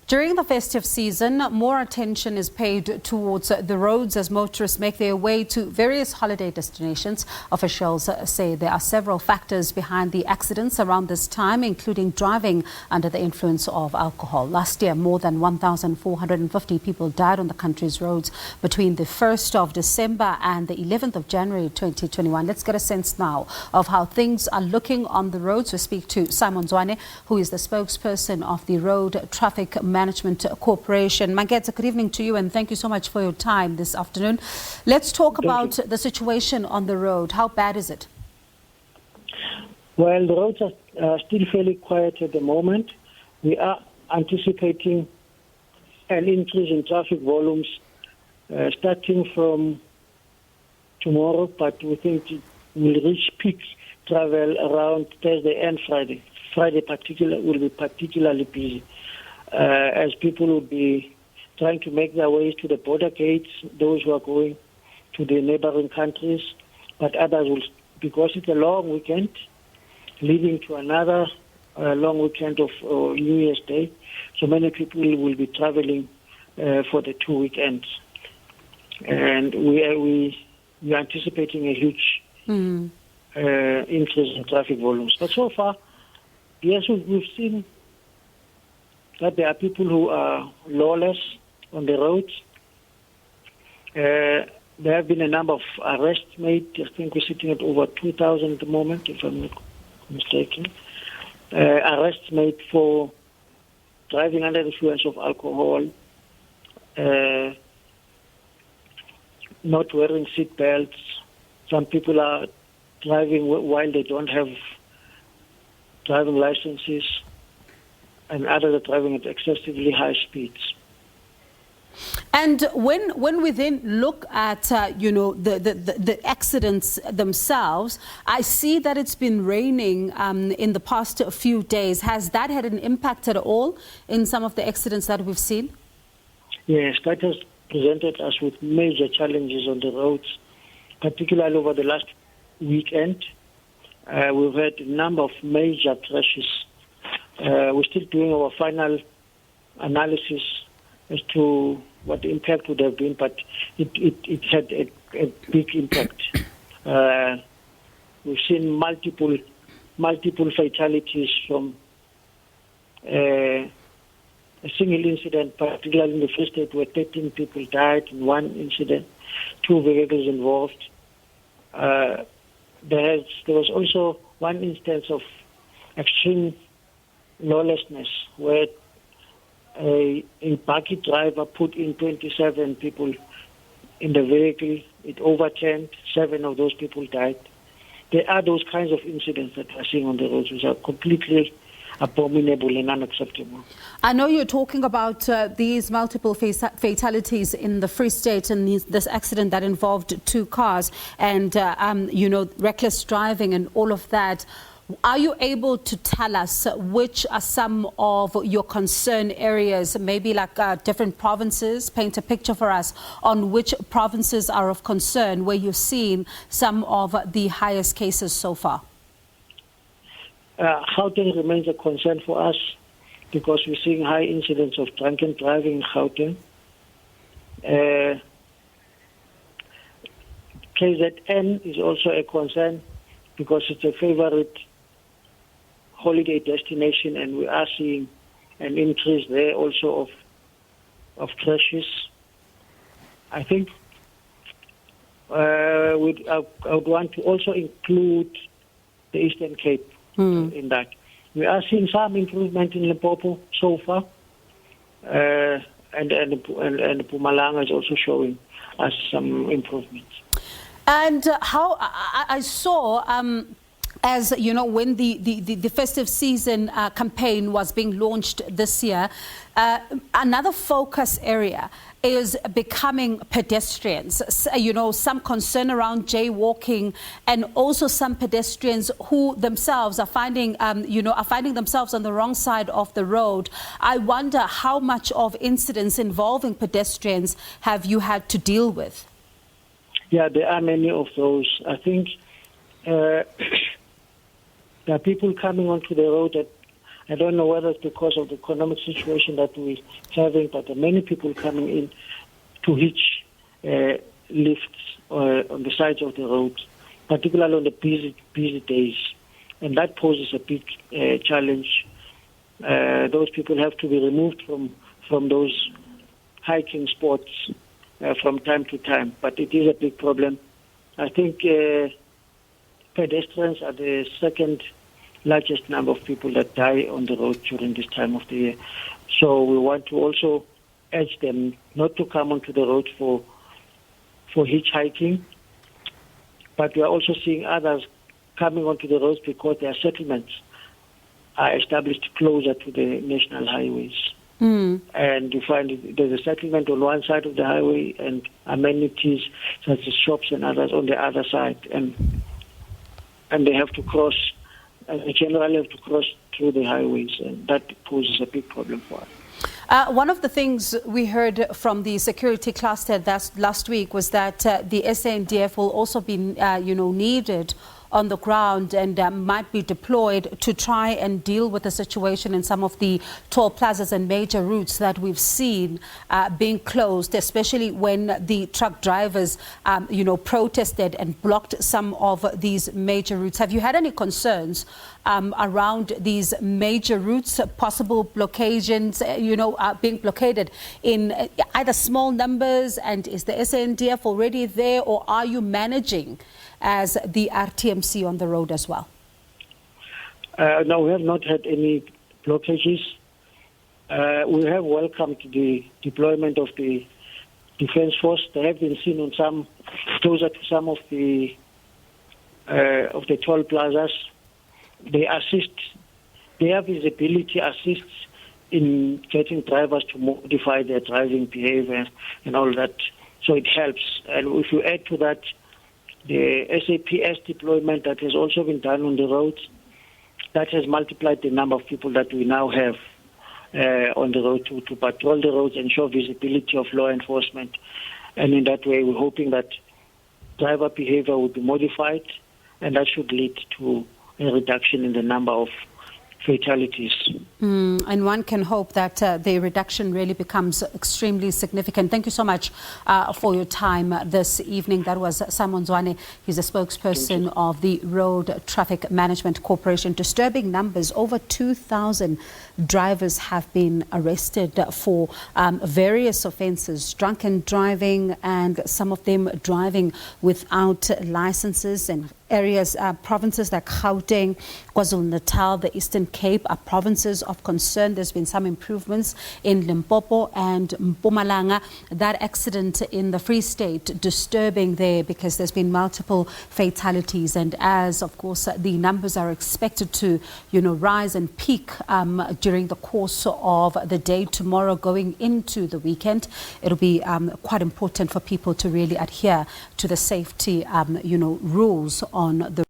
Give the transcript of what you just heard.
During the festive season, more attention is paid towards the roads as motorists make their way to various holiday destinations. Officials say there are several factors behind the accidents around this time, including driving under the influence of alcohol. Last year, more than 1,450 people died on the country's roads between the 1st of December and the 11th of January 2021. Let's get a sense now of how things are looking on the roads. We speak to Simon Zwane, who is the spokesperson of the Road Traffic Management Corporation. Magedza, good evening to you and thank you so much for your time this afternoon. Let's talk about the situation on the road. How bad is it? Well, the roads are still fairly quiet at the moment. We are anticipating an increase in traffic volumes starting from tomorrow, but we think it will reach peak travel around Thursday and Friday. Friday will be particularly busy. As people will be trying to make their way to the border gates, those who are going to the neighboring countries, but others will, because it's a long weekend, leading to another long weekend of New Year's Day, so many people will be traveling for the 2 weekends. And we are anticipating a huge increase in traffic volumes. But so far, yes, we've seen that there are people who are lawless on the roads. There have been a number of arrests made. I think we're sitting at over 2,000 at the moment, if I'm not mistaken. Arrests made for driving under the influence of alcohol, not wearing seat belts. Some people are driving while they don't have driving licenses, and others are driving at excessively high speeds. And when we then look at the accidents themselves, I see that it's been raining in the past few days. Has that had an impact at all in some of the accidents that we've seen? Yes, that has presented us with major challenges on the roads, particularly over the last weekend. We've had a number of major crashes. We're still doing our final analysis as to what the impact would have been, but it had a big impact. We've seen multiple fatalities from a single incident, particularly in the Free State, where 13 people died in one incident, 2 vehicles involved. There was also one instance of extreme lawlessness where a buggy driver put in 27 people in the vehicle. It overturned. 7 of those people died. There are those kinds of incidents that we're seeing on the roads, which are completely abominable and unacceptable. I know you're talking about these multiple fatalities in the Free State and this accident that involved 2 cars and, reckless driving and all of that. Are you able to tell us which are some of your concern areas, maybe like different provinces? Paint a picture for us on which provinces are of concern where you've seen some of the highest cases so far. Gauteng remains a concern for us because we're seeing high incidents of drunken driving in Gauteng. KZN is also a concern because it's a favorite holiday destination, and we are seeing an increase there also of crashes. I think I would want to also include the Eastern Cape in that. We are seeing some improvement in Limpopo so far, and Mpumalanga is also showing us some improvements. And how I saw, as you know, when the festive season campaign was being launched this year, another focus area is becoming pedestrians. Some concern around jaywalking, and also some pedestrians who themselves are finding themselves on the wrong side of the road. I wonder how much of incidents involving pedestrians have you had to deal with? Yeah, there are many of those. I think there are people coming onto the road at I don't know whether it's because of the economic situation that we're having, but there are many people coming in to hitch lifts on the sides of the road, particularly on the busy days. And that poses a big challenge. Those people have to be removed from those hiking spots from time to time. But it is a big problem. I think pedestrians are the second largest number of people that die on the road during this time of the year. So we want to also urge them not to come onto the road for hitchhiking, but we are also seeing others coming onto the roads because their settlements are established closer to the national highways. And you find there's a settlement on one side of the highway and amenities such as shops and others on the other side, and they have to cross. They generally have to cross through the highways, and that poses a big problem for us. One of the things we heard from the security cluster last week was that the SANDF will also be, needed on the ground and might be deployed to try and deal with the situation in some of the toll plazas and major routes that we've seen being closed, especially when the truck drivers, protested and blocked some of these major routes. Have you had any concerns around these major routes, possible blockations, being blockaded in either small numbers? And is the SANDF already there, or are you managing as the RTMC on the road as well? No, we have not had any blockages. We have welcomed the deployment of the Defence Force. They have been seen on closer to some of the toll plazas. They assist. Their visibility assists in getting drivers to modify their driving behavior and all that. So it helps. And if you add to that the SAPS deployment that has also been done on the roads, that has multiplied the number of people that we now have on the road to patrol the roads and show visibility of law enforcement. And in that way, we're hoping that driver behavior will be modified, and that should lead to a reduction in the number of fatalities. And one can hope that the reduction really becomes extremely significant. Thank you so much for your time this evening. That was Simon Zwane. He's a spokesperson of the Road Traffic Management Corporation. Disturbing numbers. Over 2,000 drivers have been arrested for various offences, drunken driving, and some of them driving without licenses. And areas, provinces like Gauteng, KwaZulu-Natal, the Eastern Cape are provinces of concern. There's been some improvements in Limpopo and Mpumalanga. That accident in the Free State, disturbing there because there's been multiple fatalities. And as, of course, the numbers are expected to, rise and peak during the course of the day tomorrow going into the weekend, it'll be quite important for people to really adhere to the safety, rules on the